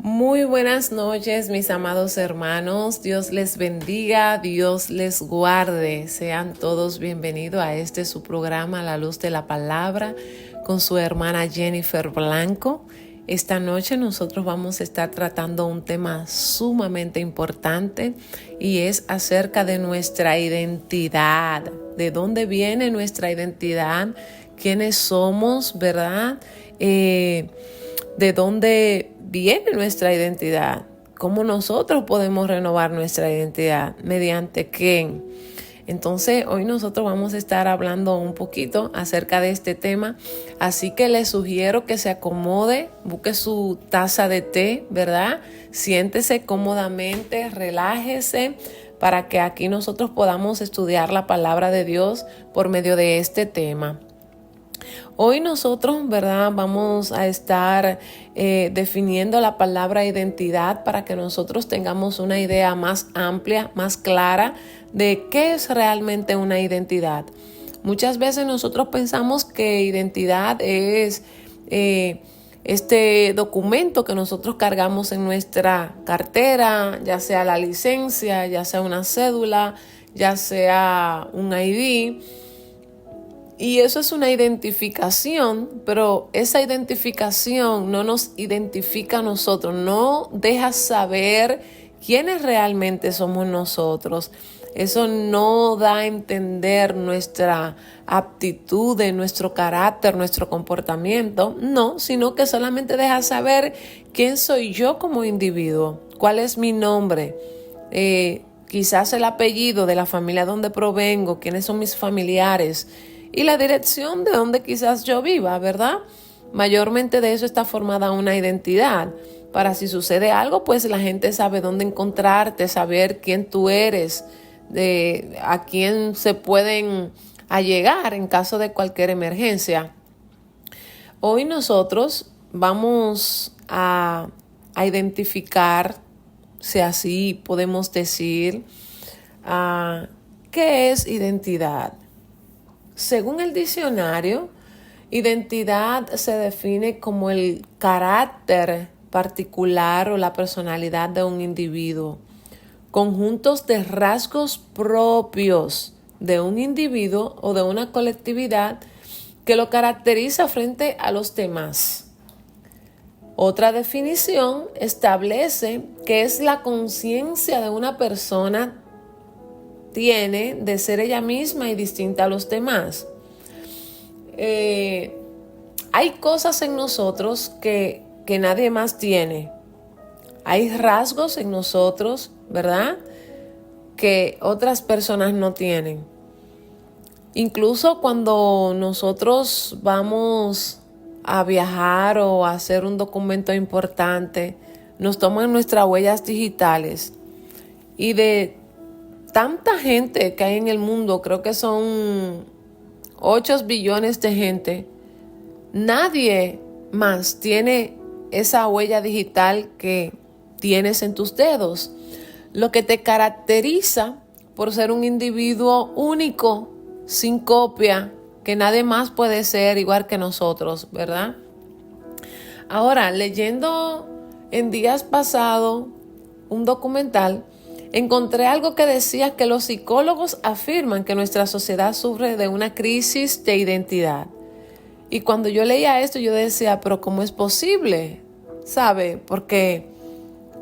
Muy buenas noches, mis amados hermanos. Dios les bendiga, Dios les guarde. Sean todos bienvenidos a su programa La Luz de la Palabra con su hermana Jennifer Blanco. Esta noche nosotros vamos a estar tratando un tema sumamente importante y es acerca de nuestra identidad. ¿De dónde viene nuestra identidad? ¿Quiénes somos, verdad? ¿De dónde viene nuestra identidad? ¿Cómo nosotros podemos renovar nuestra identidad? ¿Mediante quién? Entonces, hoy nosotros vamos a estar hablando un poquito acerca de este tema. Así que les sugiero que se acomode, busque su taza de té, ¿verdad? Siéntese cómodamente, relájese, para que aquí nosotros podamos estudiar la palabra de Dios por medio de este tema. Hoy nosotros, ¿verdad? Vamos a estar definiendo la palabra identidad para que nosotros tengamos una idea más amplia, más clara de qué es realmente una identidad. Muchas veces nosotros pensamos que identidad es este documento que nosotros cargamos en nuestra cartera, ya sea la licencia, ya sea una cédula, ya sea un ID. Y eso es una identificación, pero esa identificación no nos identifica a nosotros, no deja saber quiénes realmente somos nosotros. Eso no da a entender nuestra aptitud, nuestro carácter, nuestro comportamiento, no, sino que solamente deja saber quién soy yo como individuo, cuál es mi nombre, quizás el apellido de la familia donde provengo, quiénes son mis familiares, y la dirección de donde quizás yo viva, ¿verdad? Mayormente de eso está formada una identidad. Para si sucede algo, pues la gente sabe dónde encontrarte, saber quién tú eres, a quién se pueden allegar en caso de cualquier emergencia. Hoy nosotros vamos a identificar, si así podemos decir, ¿qué es identidad? Según el diccionario, identidad se define como el carácter particular o la personalidad de un individuo, conjuntos de rasgos propios de un individuo o de una colectividad que lo caracteriza frente a los demás. Otra definición establece que es la conciencia de una persona tiene de ser ella misma y distinta a los demás. Hay cosas en nosotros que nadie más tiene. Hay rasgos en nosotros, ¿verdad?, que otras personas no tienen. Incluso cuando nosotros vamos a viajar o a hacer un documento importante, nos toman nuestras huellas digitales y de tanta gente que hay en el mundo, creo que son 8 billones de gente, nadie más tiene esa huella digital que tienes en tus dedos, lo que te caracteriza por ser un individuo único, sin copia, que nadie más puede ser igual que nosotros, ¿verdad? Ahora, leyendo en días pasados un documental, encontré algo que decía que los psicólogos afirman que nuestra sociedad sufre de una crisis de identidad. Y cuando yo leía esto, yo decía, pero ¿cómo es posible? ¿Sabe? Porque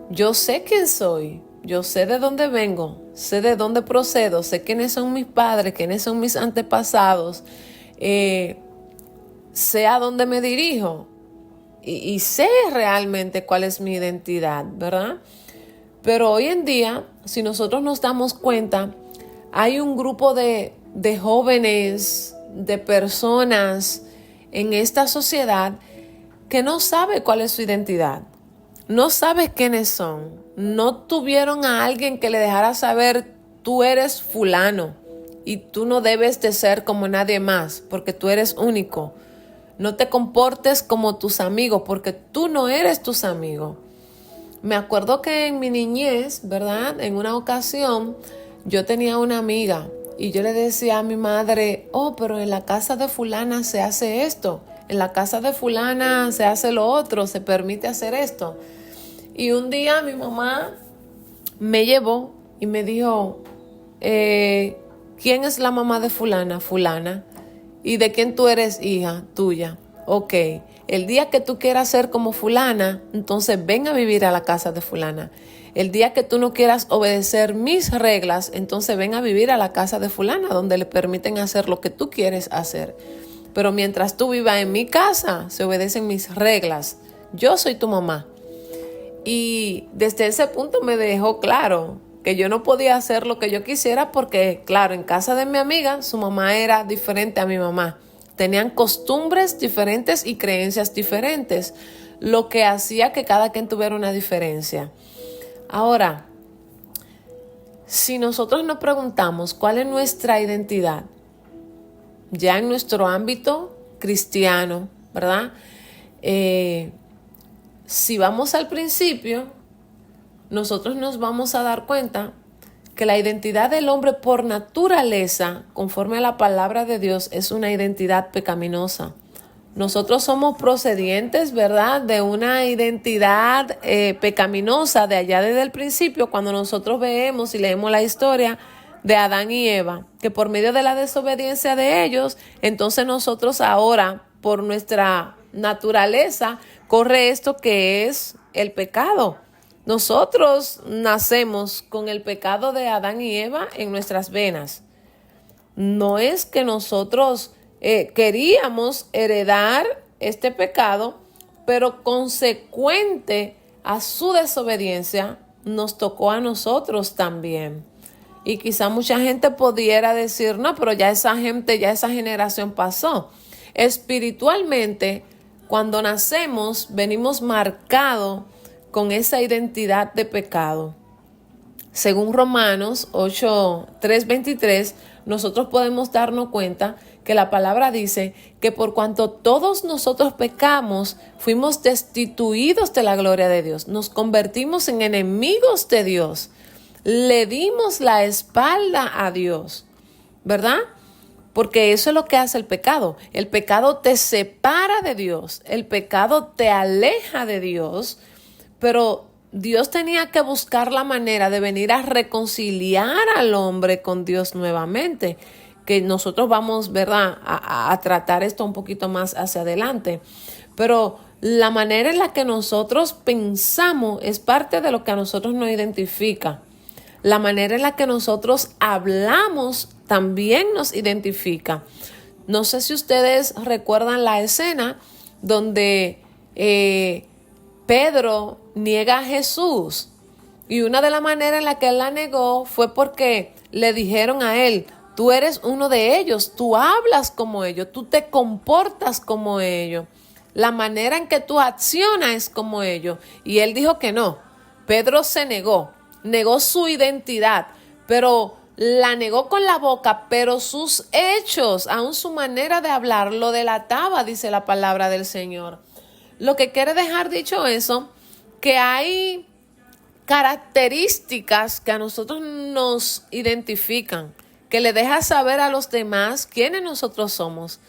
yo sé quién soy, yo sé de dónde vengo, sé de dónde procedo, sé quiénes son mis padres, quiénes son mis antepasados, sé a dónde me dirijo y sé realmente cuál es mi identidad, ¿verdad? Pero hoy en día, si nosotros nos damos cuenta, hay un grupo de jóvenes, de personas en esta sociedad que no sabe cuál es su identidad, no sabe quiénes son, no tuvieron a alguien que le dejara saber, tú eres fulano y tú no debes de ser como nadie más porque tú eres único. No te comportes como tus amigos porque tú no eres tus amigos. Me acuerdo que en mi niñez, ¿verdad?, en una ocasión yo tenía una amiga y yo le decía a mi madre, pero en la casa de fulana se hace esto, en la casa de fulana se hace lo otro, se permite hacer esto. Y un día mi mamá me llevó y me dijo, ¿quién es la mamá de fulana? Fulana. ¿Y de quién tú eres hija? Tuya. Ok, el día que tú quieras ser como fulana, entonces ven a vivir a la casa de fulana. El día que tú no quieras obedecer mis reglas, entonces ven a vivir a la casa de fulana, donde le permiten hacer lo que tú quieres hacer. Pero mientras tú vivas en mi casa, se obedecen mis reglas. Yo soy tu mamá. Y desde ese punto me dejó claro que yo no podía hacer lo que yo quisiera porque, claro, en casa de mi amiga, su mamá era diferente a mi mamá. Tenían costumbres diferentes y creencias diferentes, lo que hacía que cada quien tuviera una diferencia. Ahora, si nosotros nos preguntamos cuál es nuestra identidad, ya en nuestro ámbito cristiano, ¿verdad? Si vamos al principio, nosotros nos vamos a dar cuenta que la identidad del hombre por naturaleza, conforme a la palabra de Dios, es una identidad pecaminosa. Nosotros somos procedientes, ¿verdad?, de una identidad pecaminosa de allá desde el principio, cuando nosotros vemos y leemos la historia de Adán y Eva, que por medio de la desobediencia de ellos, entonces nosotros ahora, por nuestra naturaleza, corre esto que es el pecado. Nosotros nacemos con el pecado de Adán y Eva en nuestras venas. No es que nosotros queríamos heredar este pecado, pero consecuente a su desobediencia, nos tocó a nosotros también. Y quizá mucha gente pudiera decir, no, pero ya esa generación pasó. Espiritualmente, cuando nacemos, venimos marcados con esa identidad de pecado. Según Romanos 8:23, nosotros podemos darnos cuenta que la palabra dice que por cuanto todos nosotros pecamos, fuimos destituidos de la gloria de Dios. Nos convertimos en enemigos de Dios. Le dimos la espalda a Dios, ¿verdad? Porque eso es lo que hace el pecado. El pecado te separa de Dios. El pecado te aleja de Dios. Pero Dios tenía que buscar la manera de venir a reconciliar al hombre con Dios nuevamente. Que nosotros vamos, ¿verdad?, a tratar esto un poquito más hacia adelante. Pero la manera en la que nosotros pensamos es parte de lo que a nosotros nos identifica. La manera en la que nosotros hablamos también nos identifica. No sé si ustedes recuerdan la escena donde Pedro niega a Jesús. Y una de las maneras en la que él la negó fue porque le dijeron a él, tú eres uno de ellos, tú hablas como ellos, tú te comportas como ellos. La manera en que tú accionas es como ellos. Y él dijo que no. Pedro se negó su identidad, pero la negó con la boca, pero sus hechos, aún su manera de hablar, lo delataba, dice la palabra del Señor. Lo que quiere dejar dicho eso, que hay características que a nosotros nos identifican, que le deja saber a los demás quiénes nosotros somos.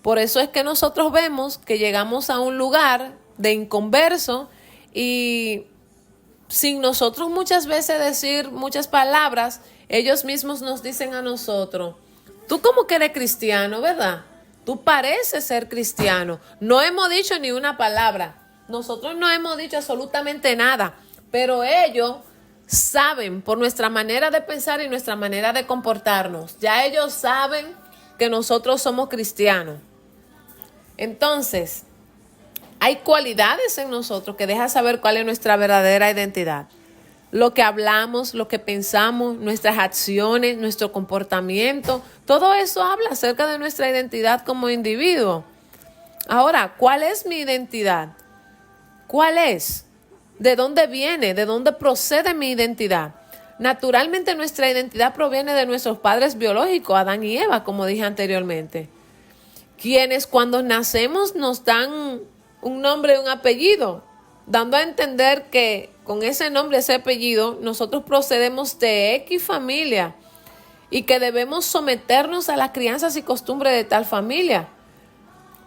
Por eso es que nosotros vemos que llegamos a un lugar de inconverso y sin nosotros muchas veces decir muchas palabras, ellos mismos nos dicen a nosotros, tú como que eres cristiano, ¿verdad? Tú pareces ser cristiano. No hemos dicho ni una palabra. Nosotros no hemos dicho absolutamente nada, pero ellos saben por nuestra manera de pensar y nuestra manera de comportarnos. Ya ellos saben que nosotros somos cristianos. Entonces, hay cualidades en nosotros que dejan saber cuál es nuestra verdadera identidad. Lo que hablamos, lo que pensamos, nuestras acciones, nuestro comportamiento, todo eso habla acerca de nuestra identidad como individuo. Ahora, ¿cuál es mi identidad? ¿Cuál es? ¿De dónde viene? ¿De dónde procede mi identidad? Naturalmente nuestra identidad proviene de nuestros padres biológicos, Adán y Eva, como dije anteriormente. Quienes cuando nacemos nos dan un nombre y un apellido, dando a entender que con ese nombre, ese apellido, nosotros procedemos de X familia y que debemos someternos a las crianzas y costumbres de tal familia.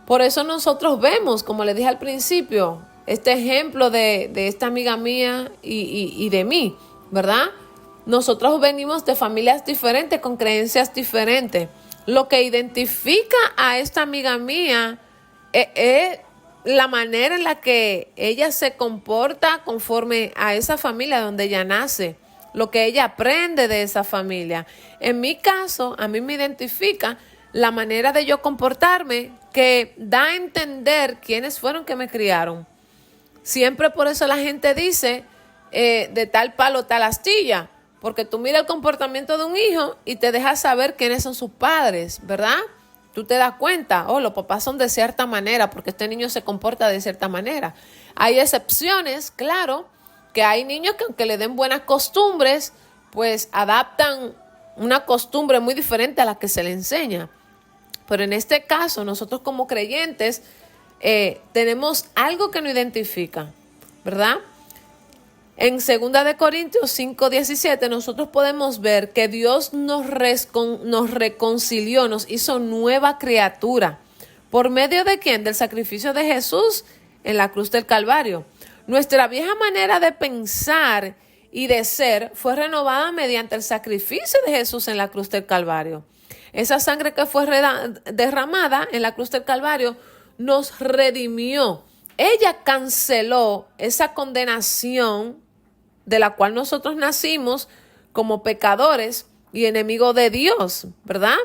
Por eso nosotros vemos, como les dije al principio, este ejemplo de esta amiga mía y de mí, ¿verdad? Nosotros venimos de familias diferentes, con creencias diferentes. Lo que identifica a esta amiga mía es la manera en la que ella se comporta conforme a esa familia donde ella nace, lo que ella aprende de esa familia. En mi caso, a mí me identifica la manera de yo comportarme que da a entender quiénes fueron que me criaron. Siempre por eso la gente dice de tal palo, tal astilla, porque tú miras el comportamiento de un hijo y te dejas saber quiénes son sus padres, ¿verdad? Tú te das cuenta, los papás son de cierta manera porque este niño se comporta de cierta manera. Hay excepciones, claro, que hay niños que aunque le den buenas costumbres, pues adaptan una costumbre muy diferente a la que se le enseña. Pero en este caso, nosotros como creyentes tenemos algo que nos identifica, ¿verdad? En 2 Corintios 5:17 nosotros podemos ver que Dios nos reconcilió, nos hizo nueva criatura. ¿Por medio de quién? Del sacrificio de Jesús en la cruz del Calvario. Nuestra vieja manera de pensar y de ser fue renovada mediante el sacrificio de Jesús en la cruz del Calvario. Esa sangre que fue derramada en la cruz del Calvario nos redimió. Ella canceló esa condenación de la cual nosotros nacimos como pecadores y enemigos de Dios, ¿verdad?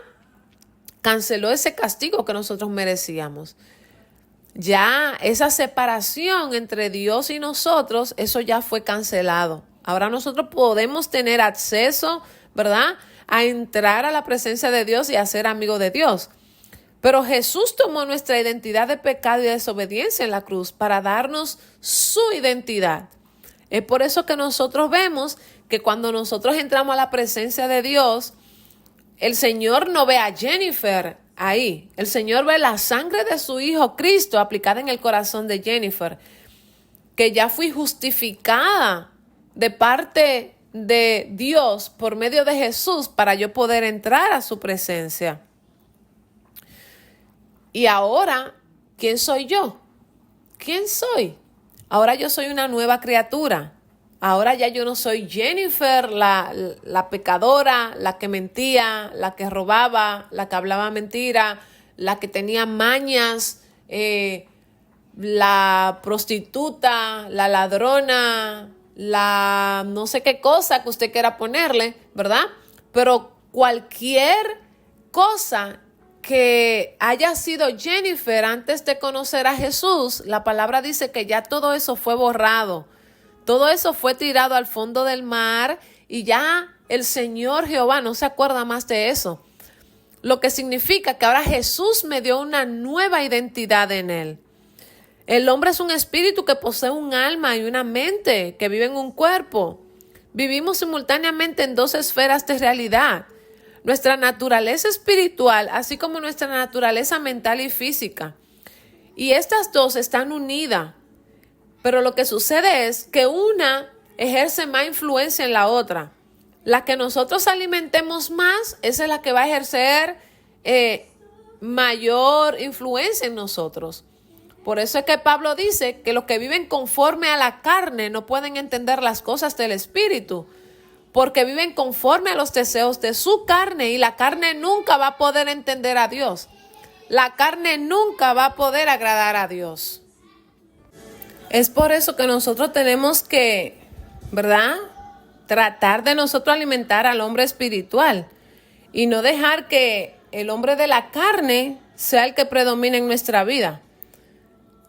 Canceló ese castigo que nosotros merecíamos. Ya esa separación entre Dios y nosotros, eso ya fue cancelado. Ahora nosotros podemos tener acceso, ¿verdad?, a entrar a la presencia de Dios y a ser amigos de Dios. Pero Jesús tomó nuestra identidad de pecado y desobediencia en la cruz para darnos su identidad. Es por eso que nosotros vemos que cuando nosotros entramos a la presencia de Dios, el Señor no ve a Jennifer ahí. El Señor ve la sangre de su Hijo Cristo aplicada en el corazón de Jennifer, que ya fui justificada de parte de Dios por medio de Jesús para yo poder entrar a su presencia. Y ahora, ¿quién soy yo? ¿Quién soy? Ahora yo soy una nueva criatura. Ahora ya yo no soy Jennifer, la pecadora, la que mentía, la que robaba, la que hablaba mentira, la que tenía mañas, la prostituta, la ladrona, la no sé qué cosa que usted quiera ponerle, ¿verdad? Pero cualquier cosa que haya sido Jennifer antes de conocer a Jesús, la palabra dice que ya todo eso fue borrado. Todo eso fue tirado al fondo del mar y ya el Señor Jehová no se acuerda más de eso. Lo que significa que ahora Jesús me dio una nueva identidad en él. El hombre es un espíritu que posee un alma y una mente que vive en un cuerpo. Vivimos simultáneamente en dos esferas de realidad. Nuestra naturaleza espiritual, así como nuestra naturaleza mental y física. Y estas dos están unidas. Pero lo que sucede es que una ejerce más influencia en la otra. La que nosotros alimentemos más, esa es la que va a ejercer mayor influencia en nosotros. Por eso es que Pablo dice que los que viven conforme a la carne no pueden entender las cosas del espíritu, porque viven conforme a los deseos de su carne y la carne nunca va a poder entender a Dios. La carne nunca va a poder agradar a Dios. Es por eso que nosotros tenemos que, ¿verdad?, tratar de nosotros alimentar al hombre espiritual y no dejar que el hombre de la carne sea el que predomine en nuestra vida.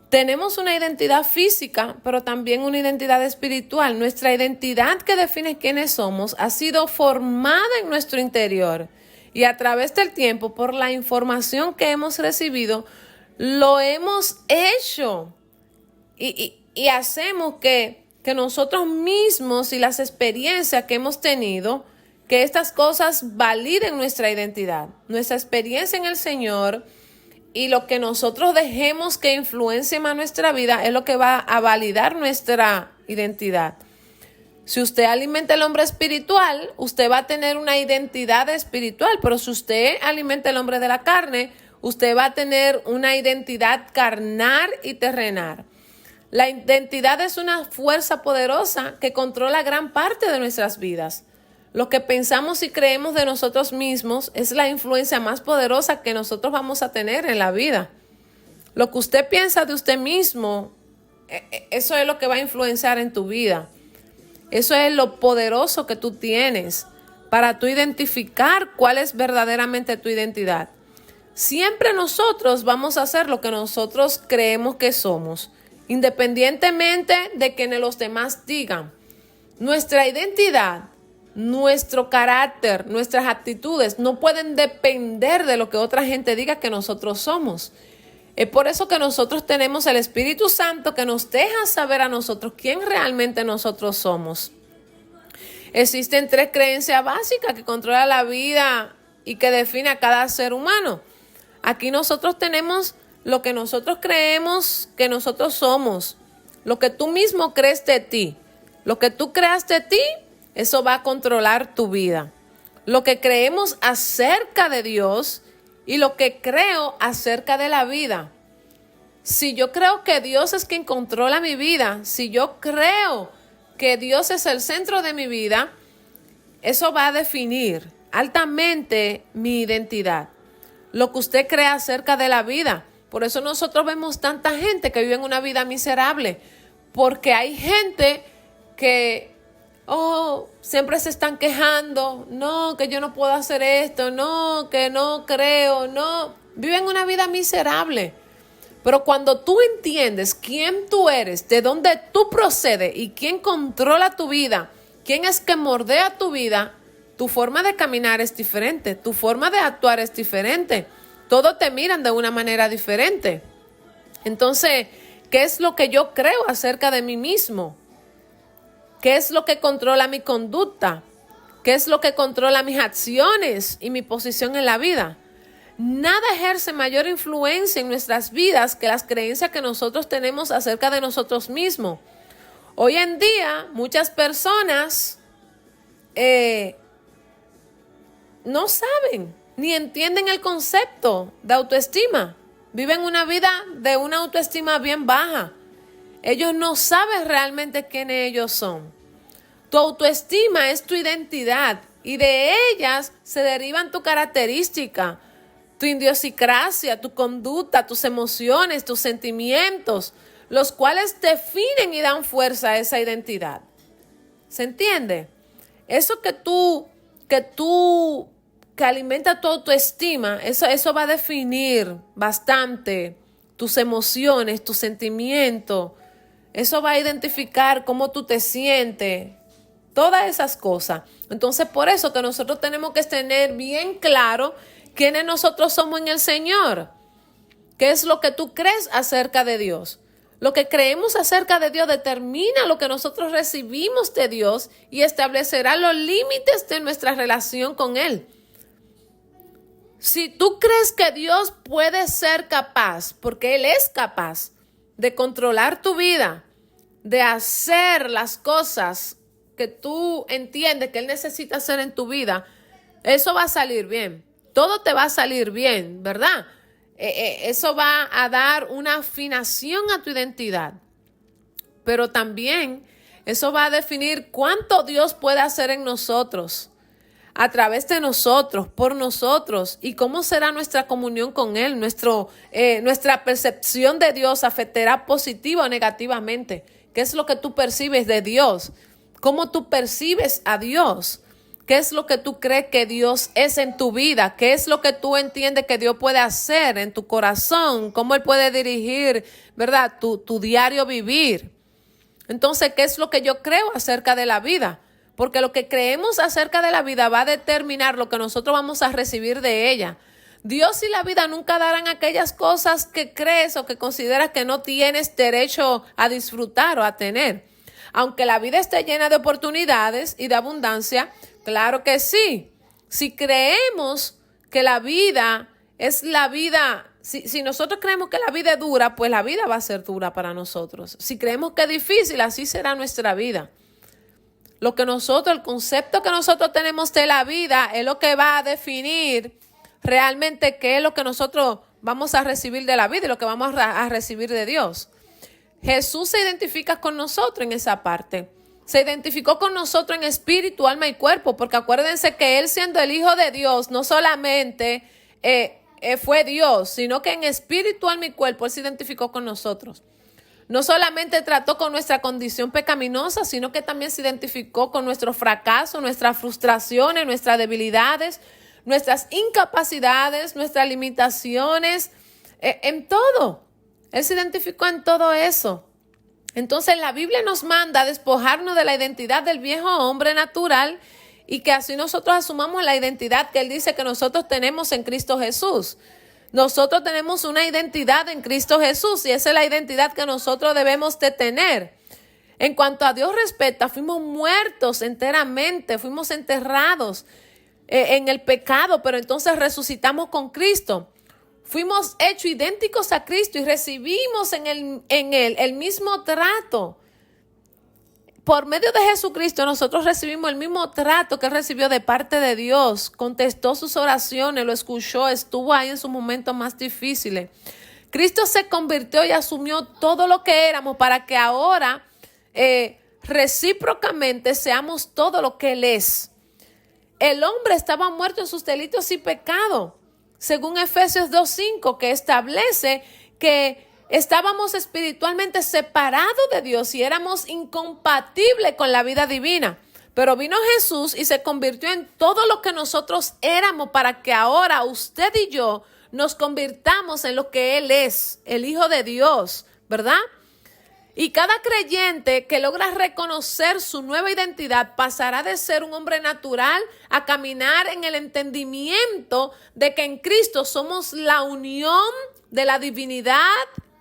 Tenemos una identidad física, pero también una identidad espiritual. Nuestra identidad que define quiénes somos ha sido formada en nuestro interior y a través del tiempo, por la información que hemos recibido, lo hemos hecho. Y hacemos que nosotros mismos y las experiencias que hemos tenido, que estas cosas validen nuestra identidad, nuestra experiencia en el Señor, y lo que nosotros dejemos que influencie más nuestra vida es lo que va a validar nuestra identidad. Si usted alimenta el hombre espiritual, usted va a tener una identidad espiritual, pero si usted alimenta el hombre de la carne, usted va a tener una identidad carnal y terrenal. La identidad es una fuerza poderosa que controla gran parte de nuestras vidas. Lo que pensamos y creemos de nosotros mismos es la influencia más poderosa que nosotros vamos a tener en la vida. Lo que usted piensa de usted mismo, eso es lo que va a influenciar en tu vida. Eso es lo poderoso que tú tienes para tú identificar cuál es verdaderamente tu identidad. Siempre nosotros vamos a hacer lo que nosotros creemos que somos, independientemente de que los demás digan. Nuestra identidad, nuestro carácter, nuestras actitudes no pueden depender de lo que otra gente diga que nosotros somos. Es por eso que nosotros tenemos el Espíritu Santo que nos deja saber a nosotros quién realmente nosotros somos. Existen 3 creencias básicas que controlan la vida y que definen a cada ser humano. Aquí nosotros tenemos lo que nosotros creemos que nosotros somos, lo que tú mismo crees de ti. Lo que tú creas de ti, eso va a controlar tu vida. Lo que creemos acerca de Dios y lo que creo acerca de la vida. Si yo creo que Dios es quien controla mi vida, si yo creo que Dios es el centro de mi vida, eso va a definir altamente mi identidad. Lo que usted cree acerca de la vida. Por eso nosotros vemos tanta gente que vive en una vida miserable. Porque hay gente que siempre se están quejando. No, que yo no puedo hacer esto. No, que no creo. No, viven una vida miserable. Pero cuando tú entiendes quién tú eres, de dónde tú procedes y quién controla tu vida, quién es que mordea tu vida, tu forma de caminar es diferente, tu forma de actuar es diferente. Todos te miran de una manera diferente. Entonces, ¿qué es lo que yo creo acerca de mí mismo? ¿Qué es lo que controla mi conducta? ¿Qué es lo que controla mis acciones y mi posición en la vida? Nada ejerce mayor influencia en nuestras vidas que las creencias que nosotros tenemos acerca de nosotros mismos. Hoy en día, muchas personas no saben ni entienden el concepto de autoestima. Viven una vida de una autoestima bien baja. Ellos no saben realmente quiénes ellos son. Tu autoestima es tu identidad y de ellas se derivan tu característica, tu idiosincrasia, tu conducta, tus emociones, tus sentimientos, los cuales definen y dan fuerza a esa identidad. ¿Se entiende? Eso que alimenta tu autoestima, eso va a definir bastante tus emociones, tus sentimientos. Eso va a identificar cómo tú te sientes, todas esas cosas. Entonces, por eso que nosotros tenemos que tener bien claro quiénes nosotros somos en el Señor. ¿Qué es lo que tú crees acerca de Dios? Lo que creemos acerca de Dios determina lo que nosotros recibimos de Dios y establecerá los límites de nuestra relación con Él. Si tú crees que Dios puede ser capaz, porque Él es capaz de controlar tu vida, de hacer las cosas que tú entiendes que Él necesita hacer en tu vida, eso va a salir bien. Todo te va a salir bien, ¿verdad? Eso va a dar una afinación a tu identidad. Pero también eso va a definir cuánto Dios puede hacer en nosotros, a través de nosotros, por nosotros, y cómo será nuestra comunión con Él. Nuestra percepción de Dios afectará positiva o negativamente. ¿Qué es lo que tú percibes de Dios? ¿Cómo tú percibes a Dios? ¿Qué es lo que tú crees que Dios es en tu vida? ¿Qué es lo que tú entiendes que Dios puede hacer en tu corazón? ¿Cómo Él puede dirigir, verdad, tu diario vivir? Entonces, ¿qué es lo que yo creo acerca de la vida? Porque lo que creemos acerca de la vida va a determinar lo que nosotros vamos a recibir de ella. Dios y la vida nunca darán aquellas cosas que crees o que consideras que no tienes derecho a disfrutar o a tener. Aunque la vida esté llena de oportunidades y de abundancia, claro que sí. Si creemos que la vida es la vida, si nosotros creemos que la vida es dura, pues la vida va a ser dura para nosotros. Si creemos que es difícil, así será nuestra vida. El concepto que nosotros tenemos de la vida es lo que va a definir realmente qué es lo que nosotros vamos a recibir de la vida y lo que vamos a recibir de Dios. Jesús se identifica con nosotros en esa parte. Se identificó con nosotros en espíritu, alma y cuerpo, porque acuérdense que Él, siendo el Hijo de Dios, no solamente fue Dios, sino que en espíritu, alma y cuerpo Él se identificó con nosotros. No solamente trató con nuestra condición pecaminosa, sino que también se identificó con nuestro fracaso, nuestras frustraciones, nuestras debilidades, nuestras incapacidades, nuestras limitaciones, en todo. Él se identificó en todo eso. Entonces la Biblia nos manda a despojarnos de la identidad del viejo hombre natural y que así nosotros asumamos la identidad que Él dice que nosotros tenemos en Cristo Jesús. Nosotros tenemos una identidad en Cristo Jesús y esa es la identidad que nosotros debemos de tener. En cuanto a Dios respecta, fuimos muertos enteramente, fuimos enterrados en el pecado, pero entonces resucitamos con Cristo. Fuimos hechos idénticos a Cristo y recibimos en Él el mismo trato. Por medio de Jesucristo nosotros recibimos el mismo trato que Él recibió de parte de Dios. Contestó sus oraciones, lo escuchó, estuvo ahí en sus momentos más difíciles. Cristo se convirtió y asumió todo lo que éramos para que ahora recíprocamente seamos todo lo que Él es. El hombre estaba muerto en sus delitos y pecados, según Efesios 2:5, que establece que estábamos espiritualmente separados de Dios y éramos incompatibles con la vida divina. Pero vino Jesús y se convirtió en todo lo que nosotros éramos para que ahora usted y yo nos convirtamos en lo que Él es, el Hijo de Dios, ¿verdad? Y cada creyente que logra reconocer su nueva identidad pasará de ser un hombre natural a caminar en el entendimiento de que en Cristo somos la unión de la divinidad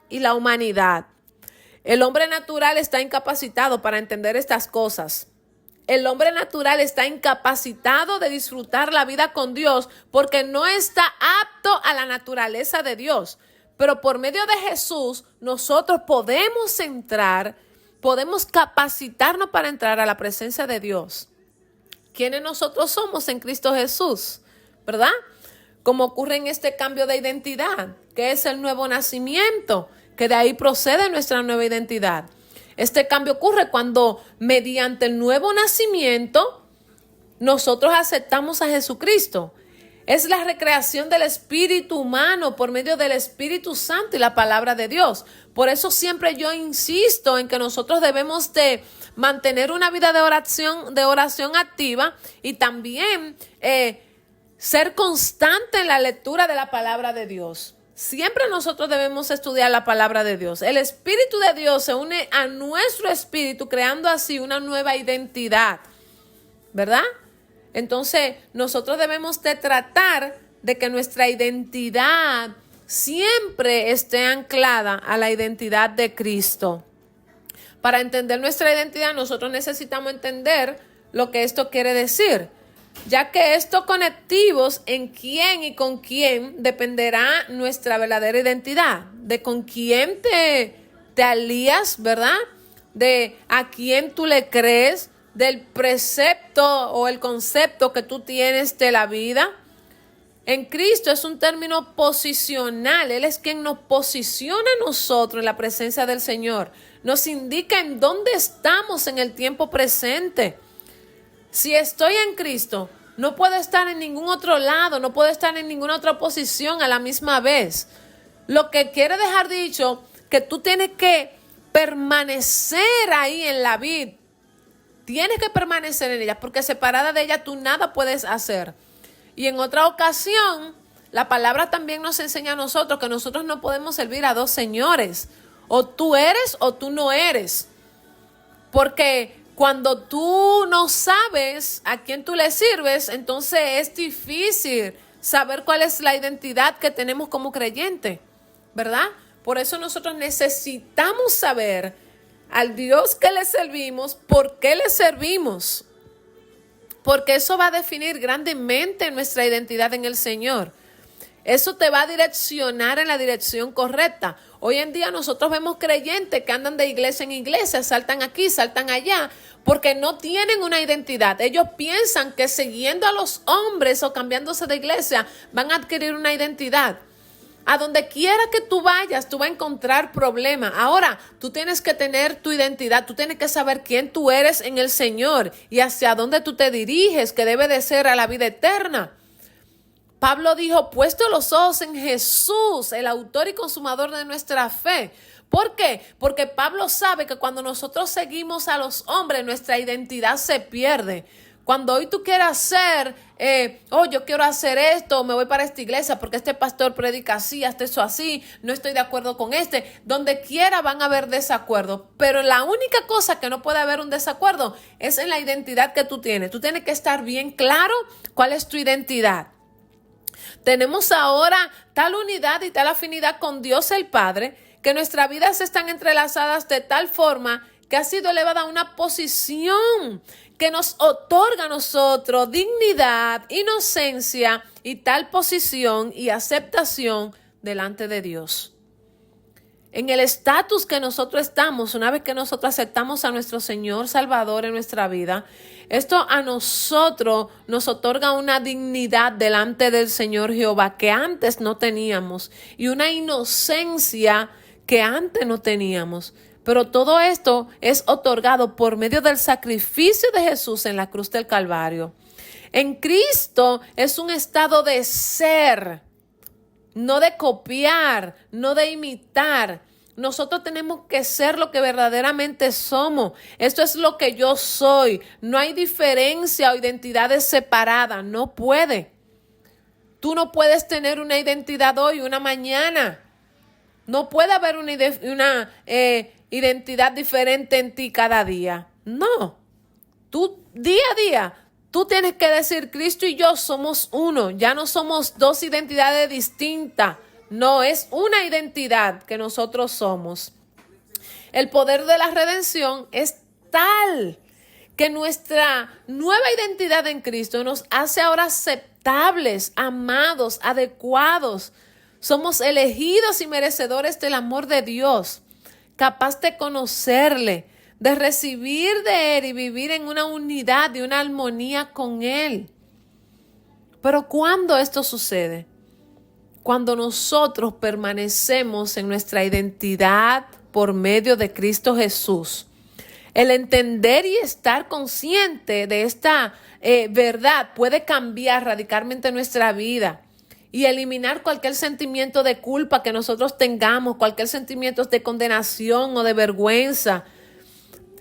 y la humanidad. El hombre natural está incapacitado para entender estas cosas. El hombre natural está incapacitado de disfrutar la vida con Dios porque no está apto a la naturaleza de Dios. Pero por medio de Jesús nosotros podemos entrar, podemos capacitarnos para entrar a la presencia de Dios. ¿Quiénes nosotros somos en Cristo Jesús? ¿Verdad? Como ocurre en este cambio de identidad, que es el nuevo nacimiento, que de ahí procede nuestra nueva identidad. Este cambio ocurre cuando mediante el nuevo nacimiento nosotros aceptamos a Jesucristo. Es la recreación del espíritu humano por medio del Espíritu Santo y la palabra de Dios. Por eso siempre yo insisto en que nosotros debemos de mantener una vida de oración activa y también ser constante en la lectura de la palabra de Dios. Siempre nosotros debemos estudiar la palabra de Dios. El Espíritu de Dios se une a nuestro espíritu, creando así una nueva identidad, ¿verdad? Entonces, nosotros debemos de tratar de que nuestra identidad siempre esté anclada a la identidad de Cristo. Para entender nuestra identidad, nosotros necesitamos entender lo que esto quiere decir, ya que estos conectivos en quién y con quién dependerá nuestra verdadera identidad, de con quién te alías, ¿verdad? De a quién tú le crees, del precepto o el concepto que tú tienes de la vida. En Cristo es un término posicional. Él es quien nos posiciona a nosotros en la presencia del Señor. Nos indica en dónde estamos en el tiempo presente. Si estoy en Cristo, no puedo estar en ningún otro lado, no puedo estar en ninguna otra posición a la misma vez. Lo que quiere dejar dicho que tú tienes que permanecer ahí en la vid. Tienes que permanecer en ella porque separada de ella tú nada puedes hacer. Y en otra ocasión, la palabra también nos enseña a nosotros que nosotros no podemos servir a dos señores. O tú eres o tú no eres. Porque cuando tú no sabes a quién tú le sirves, entonces es difícil saber cuál es la identidad que tenemos como creyente, ¿verdad? Por eso nosotros necesitamos saber al Dios que le servimos, ¿por qué le servimos? Porque eso va a definir grandemente nuestra identidad en el Señor. Eso te va a direccionar en la dirección correcta. Hoy en día nosotros vemos creyentes que andan de iglesia en iglesia, saltan aquí, saltan allá, porque no tienen una identidad. Ellos piensan que siguiendo a los hombres o cambiándose de iglesia van a adquirir una identidad. A donde quiera que tú vayas, tú vas a encontrar problemas. Ahora, tú tienes que tener tu identidad, tú tienes que saber quién tú eres en el Señor y hacia dónde tú te diriges, que debe de ser a la vida eterna. Pablo dijo, puesto los ojos en Jesús, el autor y consumador de nuestra fe. ¿Por qué? Porque Pablo sabe que cuando nosotros seguimos a los hombres, nuestra identidad se pierde. Cuando hoy tú quieras ser, yo quiero hacer esto, me voy para esta iglesia porque este pastor predica así, hasta eso así, no estoy de acuerdo con este. Donde quiera van a haber desacuerdos, pero la única cosa que no puede haber un desacuerdo es en la identidad que tú tienes. Tú tienes que estar bien claro cuál es tu identidad. Tenemos ahora tal unidad y tal afinidad con Dios el Padre que nuestras vidas están entrelazadas de tal forma que ha sido elevada a una posición que nos otorga a nosotros dignidad, inocencia y tal posición y aceptación delante de Dios. En el estatus que nosotros estamos, una vez que nosotros aceptamos a nuestro Señor Salvador en nuestra vida, esto a nosotros nos otorga una dignidad delante del Señor Jehová que antes no teníamos y una inocencia que antes no teníamos. Pero todo esto es otorgado por medio del sacrificio de Jesús en la cruz del Calvario. En Cristo es un estado de ser, no de copiar, no de imitar. Nosotros tenemos que ser lo que verdaderamente somos. Esto es lo que yo soy. No hay diferencia o identidades separadas. No puede. Tú no puedes tener una identidad hoy, una mañana. No puede haber una identidad diferente en ti cada día. No. Tú día a día, tú tienes que decir, Cristo y yo somos uno. Ya no somos dos identidades distintas. No, es una identidad que nosotros somos. El poder de la redención es tal que nuestra nueva identidad en Cristo nos hace ahora aceptables, amados, adecuados. Somos elegidos y merecedores del amor de Dios, capaz de conocerle, de recibir de Él y vivir en una unidad y una armonía con Él. Pero ¿cuándo esto sucede? Cuando nosotros permanecemos en nuestra identidad por medio de Cristo Jesús. El entender y estar consciente de esta verdad puede cambiar radicalmente nuestra vida y eliminar cualquier sentimiento de culpa que nosotros tengamos, cualquier sentimiento de condenación o de vergüenza,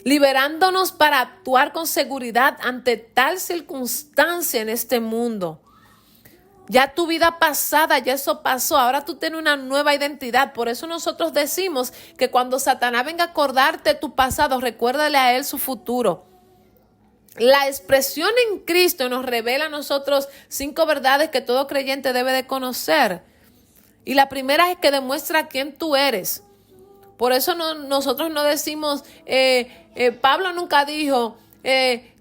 liberándonos para actuar con seguridad ante tal circunstancia en este mundo. Ya tu vida pasada, ya eso pasó, ahora tú tienes una nueva identidad. Por eso nosotros decimos que cuando Satanás venga a acordarte tu pasado, recuérdale a él su futuro. La expresión en Cristo nos revela a nosotros 5 verdades que todo creyente debe de conocer. Y la primera es que demuestra quién tú eres. Por eso nosotros no decimos, Pablo nunca dijo,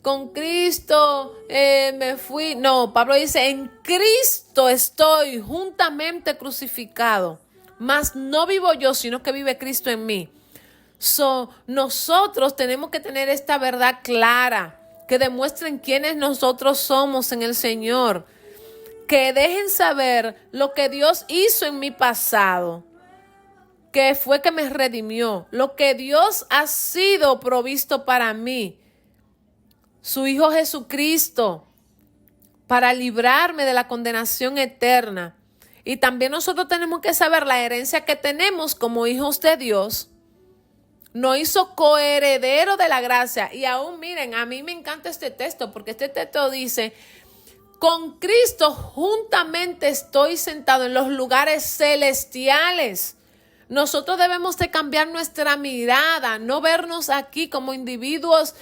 con Cristo me fui. No, Pablo dice, en Cristo estoy juntamente crucificado. Mas no vivo yo, sino que vive Cristo en mí. Nosotros tenemos que tener esta verdad clara, que demuestren quiénes nosotros somos en el Señor. Que dejen saber lo que Dios hizo en mi pasado, que fue que me redimió, lo que Dios ha sido provisto para mí. Su Hijo Jesucristo, para librarme de la condenación eterna. Y también nosotros tenemos que saber la herencia que tenemos como hijos de Dios. Nos hizo coheredero de la gracia. Y aún miren, a mí me encanta este texto, porque este texto dice, con Cristo juntamente estoy sentado en los lugares celestiales. Nosotros debemos de cambiar nuestra mirada, no vernos aquí como individuos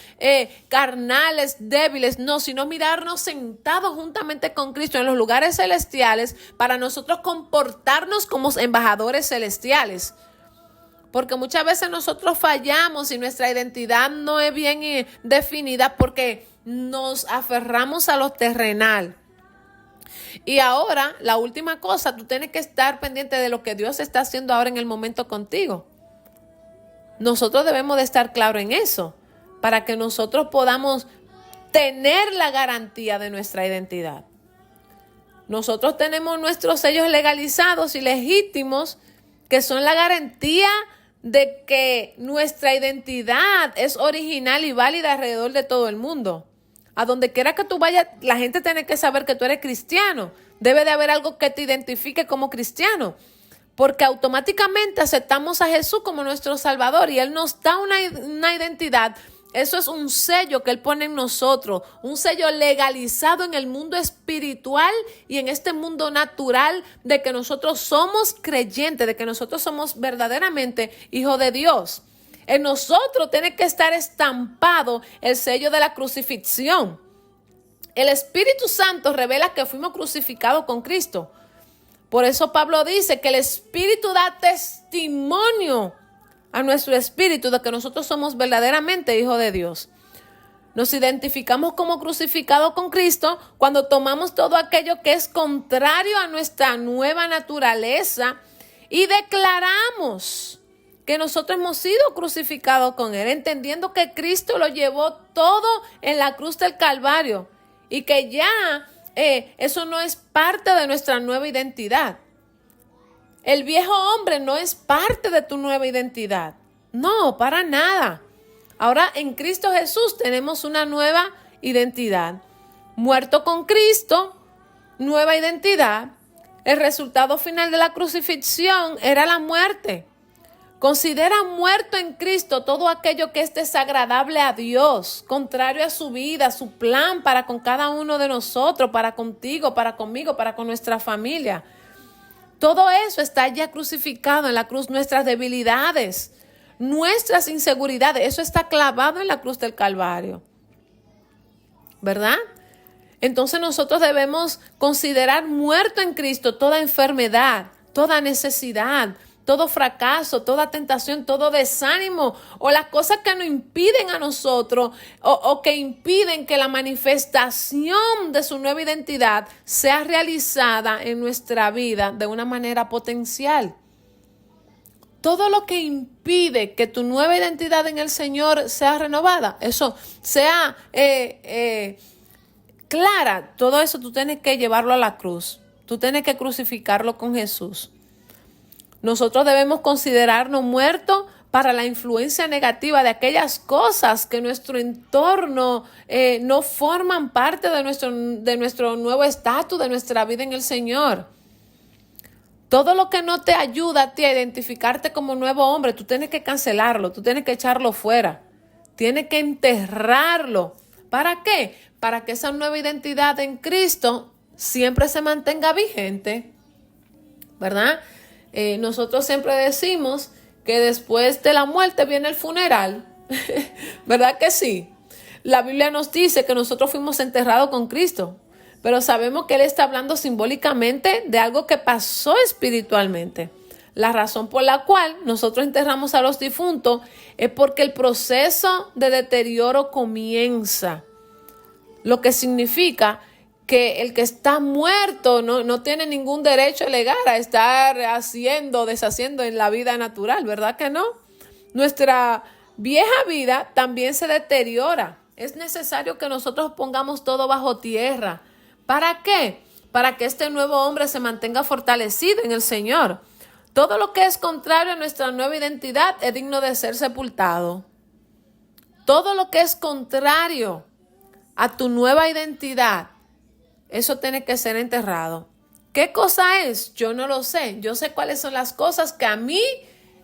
carnales, débiles, no, sino mirarnos sentados juntamente con Cristo en los lugares celestiales para nosotros comportarnos como embajadores celestiales. Porque muchas veces nosotros fallamos y nuestra identidad no es bien definida porque nos aferramos a lo terrenal. Y ahora, la última cosa, tú tienes que estar pendiente de lo que Dios está haciendo ahora en el momento contigo. Nosotros debemos de estar claros en eso, para que nosotros podamos tener la garantía de nuestra identidad. Nosotros tenemos nuestros sellos legalizados y legítimos, que son la garantía de que nuestra identidad es original y válida alrededor de todo el mundo. A donde quiera que tú vayas, la gente tiene que saber que tú eres cristiano. Debe de haber algo que te identifique como cristiano, porque automáticamente aceptamos a Jesús como nuestro Salvador y Él nos da una identidad. Eso es un sello que Él pone en nosotros, un sello legalizado en el mundo espiritual y en este mundo natural, de que nosotros somos creyentes, de que nosotros somos verdaderamente hijos de Dios. En nosotros tiene que estar estampado el sello de la crucifixión. El Espíritu Santo revela que fuimos crucificados con Cristo. Por eso Pablo dice que el Espíritu da testimonio a nuestro espíritu de que nosotros somos verdaderamente hijos de Dios. Nos identificamos como crucificados con Cristo cuando tomamos todo aquello que es contrario a nuestra nueva naturaleza y declaramos que nosotros hemos sido crucificados con Él, entendiendo que Cristo lo llevó todo en la cruz del Calvario y que ya eso no es parte de nuestra nueva identidad. El viejo hombre no es parte de tu nueva identidad. No, para nada. Ahora en Cristo Jesús tenemos una nueva identidad. Muerto con Cristo, nueva identidad. El resultado final de la crucifixión era la muerte. Considera muerto en Cristo todo aquello que es desagradable a Dios, contrario a su vida, su plan para con cada uno de nosotros, para contigo, para conmigo, para con nuestra familia. Todo eso está ya crucificado en la cruz. Nuestras debilidades, nuestras inseguridades, eso está clavado en la cruz del Calvario, ¿verdad? Entonces nosotros debemos considerar muerto en Cristo toda enfermedad, toda necesidad, todo fracaso, toda tentación, todo desánimo o las cosas que nos impiden a nosotros o que impiden que la manifestación de su nueva identidad sea realizada en nuestra vida de una manera potencial. Todo lo que impide que tu nueva identidad en el Señor sea renovada, eso sea clara, todo eso tú tienes que llevarlo a la cruz. Tú tienes que crucificarlo con Jesús. Nosotros debemos considerarnos muertos para la influencia negativa de aquellas cosas que nuestro entorno no forman parte de nuestro nuevo estatus, de nuestra vida en el Señor. Todo lo que no te ayuda a ti a identificarte como nuevo hombre, tú tienes que cancelarlo, tú tienes que echarlo fuera, tienes que enterrarlo. ¿Para qué? Para que esa nueva identidad en Cristo siempre se mantenga vigente, ¿verdad? Nosotros siempre decimos que después de la muerte viene el funeral, ¿verdad que sí? La Biblia nos dice que nosotros fuimos enterrados con Cristo, pero sabemos que Él está hablando simbólicamente de algo que pasó espiritualmente. La razón por la cual nosotros enterramos a los difuntos es porque el proceso de deterioro comienza, lo que significa que el que está muerto no tiene ningún derecho legal a estar deshaciendo en la vida natural, ¿verdad que no? Nuestra vieja vida también se deteriora. Es necesario que nosotros pongamos todo bajo tierra. ¿Para qué? Para que este nuevo hombre se mantenga fortalecido en el Señor. Todo lo que es contrario a nuestra nueva identidad es digno de ser sepultado. Todo lo que es contrario a tu nueva identidad, eso tiene que ser enterrado. ¿Qué cosa es? Yo no lo sé. Yo sé cuáles son las cosas que a mí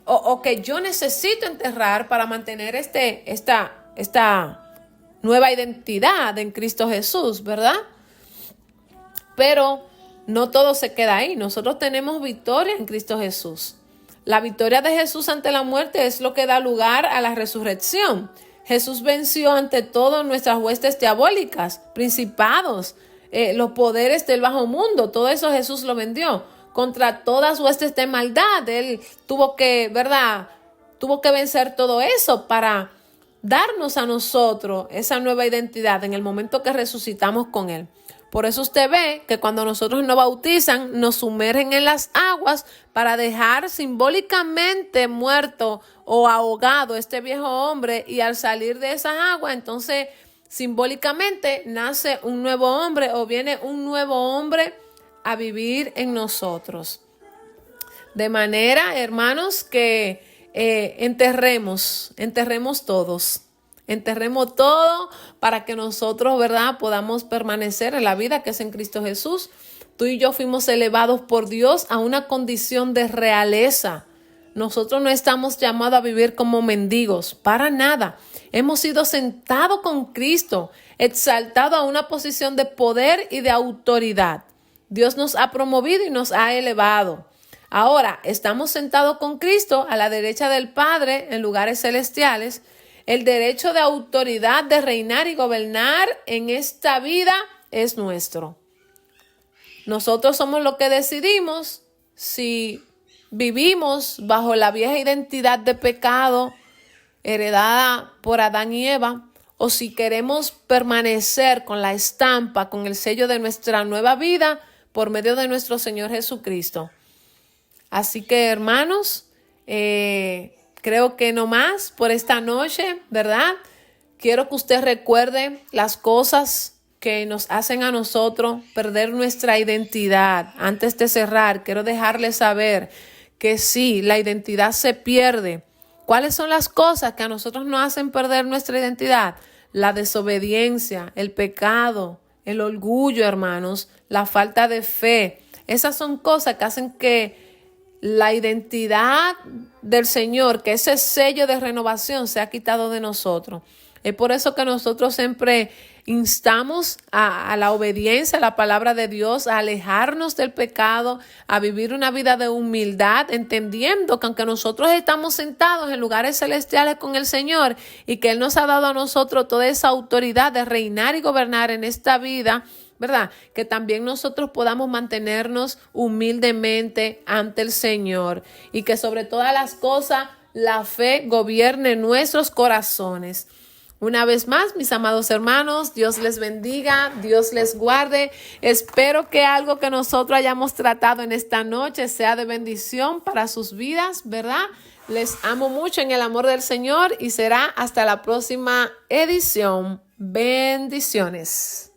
o que yo necesito enterrar para mantener esta nueva identidad en Cristo Jesús, ¿verdad? Pero no todo se queda ahí. Nosotros tenemos victoria en Cristo Jesús. La victoria de Jesús ante la muerte es lo que da lugar a la resurrección. Jesús venció ante todo nuestras huestes diabólicas, principados, los poderes del bajo mundo. Todo eso Jesús lo vendió. Contra todas huestes de maldad. Él tuvo que vencer todo eso para darnos a nosotros esa nueva identidad en el momento que resucitamos con Él. Por eso usted ve que cuando nosotros nos bautizan, nos sumergen en las aguas para dejar simbólicamente muerto o ahogado este viejo hombre, y al salir de esa agua, entonces simbólicamente nace un nuevo hombre o viene un nuevo hombre a vivir en nosotros. De manera, hermanos, que enterremos todo para que nosotros, ¿verdad?, podamos permanecer en la vida que es en Cristo Jesús. Tú y yo fuimos elevados por Dios a una condición de realeza. Nosotros no estamos llamados a vivir como mendigos, para nada. Hemos sido sentados con Cristo, exaltados a una posición de poder y de autoridad. Dios nos ha promovido y nos ha elevado. Ahora, estamos sentados con Cristo a la derecha del Padre en lugares celestiales. El derecho de autoridad de reinar y gobernar en esta vida es nuestro. Nosotros somos los que decidimos si vivimos bajo la vieja identidad de pecado heredada por Adán y Eva, o si queremos permanecer con la estampa, con el sello de nuestra nueva vida por medio de nuestro Señor Jesucristo. Así que, hermanos, creo que no más por esta noche, ¿verdad? Quiero que usted recuerde las cosas que nos hacen a nosotros perder nuestra identidad. Antes de cerrar, quiero dejarles saber que sí, la identidad se pierde. ¿Cuáles son las cosas que a nosotros nos hacen perder nuestra identidad? La desobediencia, el pecado, el orgullo, hermanos, la falta de fe. Esas son cosas que hacen que la identidad del Señor, que ese sello de renovación se ha quitado de nosotros. Es por eso que nosotros siempre instamos a la obediencia a la palabra de Dios, a alejarnos del pecado, a vivir una vida de humildad, entendiendo que aunque nosotros estamos sentados en lugares celestiales con el Señor y que Él nos ha dado a nosotros toda esa autoridad de reinar y gobernar en esta vida, ¿verdad? Que también nosotros podamos mantenernos humildemente ante el Señor y que sobre todas las cosas la fe gobierne nuestros corazones. Una vez más, mis amados hermanos, Dios les bendiga, Dios les guarde. Espero que algo que nosotros hayamos tratado en esta noche sea de bendición para sus vidas, ¿verdad? Les amo mucho en el amor del Señor y será hasta la próxima edición. Bendiciones.